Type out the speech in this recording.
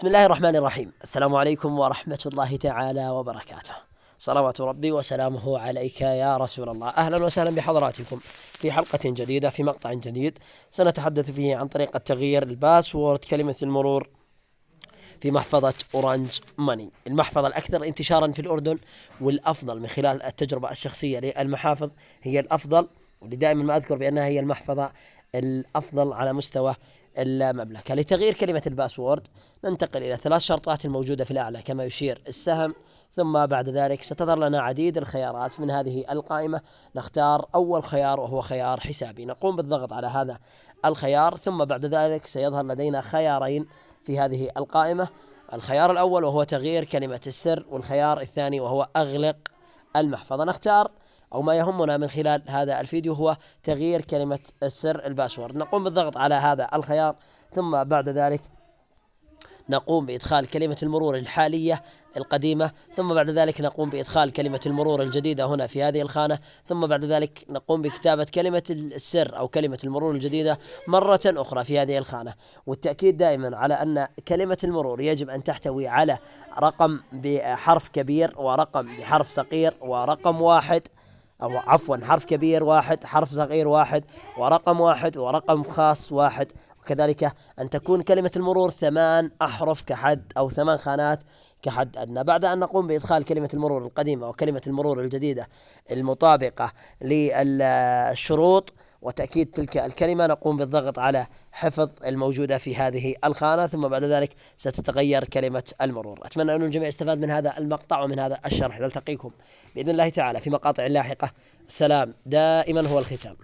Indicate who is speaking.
Speaker 1: بسم الله الرحمن الرحيم. السلام عليكم ورحمة الله تعالى وبركاته. صلوات ربي وسلامه عليك يا رسول الله. أهلا وسهلا بحضراتكم في حلقة جديدة في مقطع جديد سنتحدث فيه عن طريقة تغيير الباسورد كلمة المرور في محفظة أورانج ماني، المحفظة الأكثر انتشارا في الأردن والأفضل من خلال التجربة الشخصية للمحافظ هي الأفضل، ودائما ما أذكر بأنها هي المحفظة الأفضل على مستوى المملكة. لتغيير كلمة الباسورد ننتقل إلى 3 شرطات الموجودة في الأعلى كما يشير السهم، ثم بعد ذلك ستظهر لنا عديد الخيارات من هذه القائمة. نختار أول خيار وهو خيار حسابي، نقوم بالضغط على هذا الخيار، ثم بعد ذلك سيظهر لدينا خيارين في هذه القائمة: الخيار الأول وهو تغيير كلمة السر، والخيار الثاني وهو أغلق المحفظة. نختار أو ما يهمنا من خلال هذا الفيديو هو تغيير كلمة السر الباسورد. نقوم بالضغط على هذا الخيار، ثم بعد ذلك نقوم بإدخال كلمة المرور الحالية القديمة، ثم بعد ذلك نقوم بإدخال كلمة المرور الجديدة هنا في هذه الخانة، ثم بعد ذلك نقوم بكتابة كلمة السر أو كلمة المرور الجديدة مرة أخرى في هذه الخانة. والتأكيد دائما على أن كلمة المرور يجب أن تحتوي على رقم بحرف كبير ورقم بحرف صغير ورقم واحد، أو عفوا حرف كبير واحد، حرف صغير واحد، ورقم واحد، ورقم خاص واحد. وكذلك أن تكون كلمة المرور 8 أحرف كحد أو 8 خانات كحد أدنى. بعد أن نقوم بإدخال كلمة المرور القديمة وكلمة المرور الجديدة المطابقة للشروط وتأكيد تلك الكلمة، نقوم بالضغط على حفظ الموجودة في هذه الخانة، ثم بعد ذلك ستتغير كلمة المرور. أتمنى أن الجميع استفاد من هذا المقطع ومن هذا الشرح. نلتقيكم بإذن الله تعالى في مقاطع لاحقة. السلام دائما هو الختام.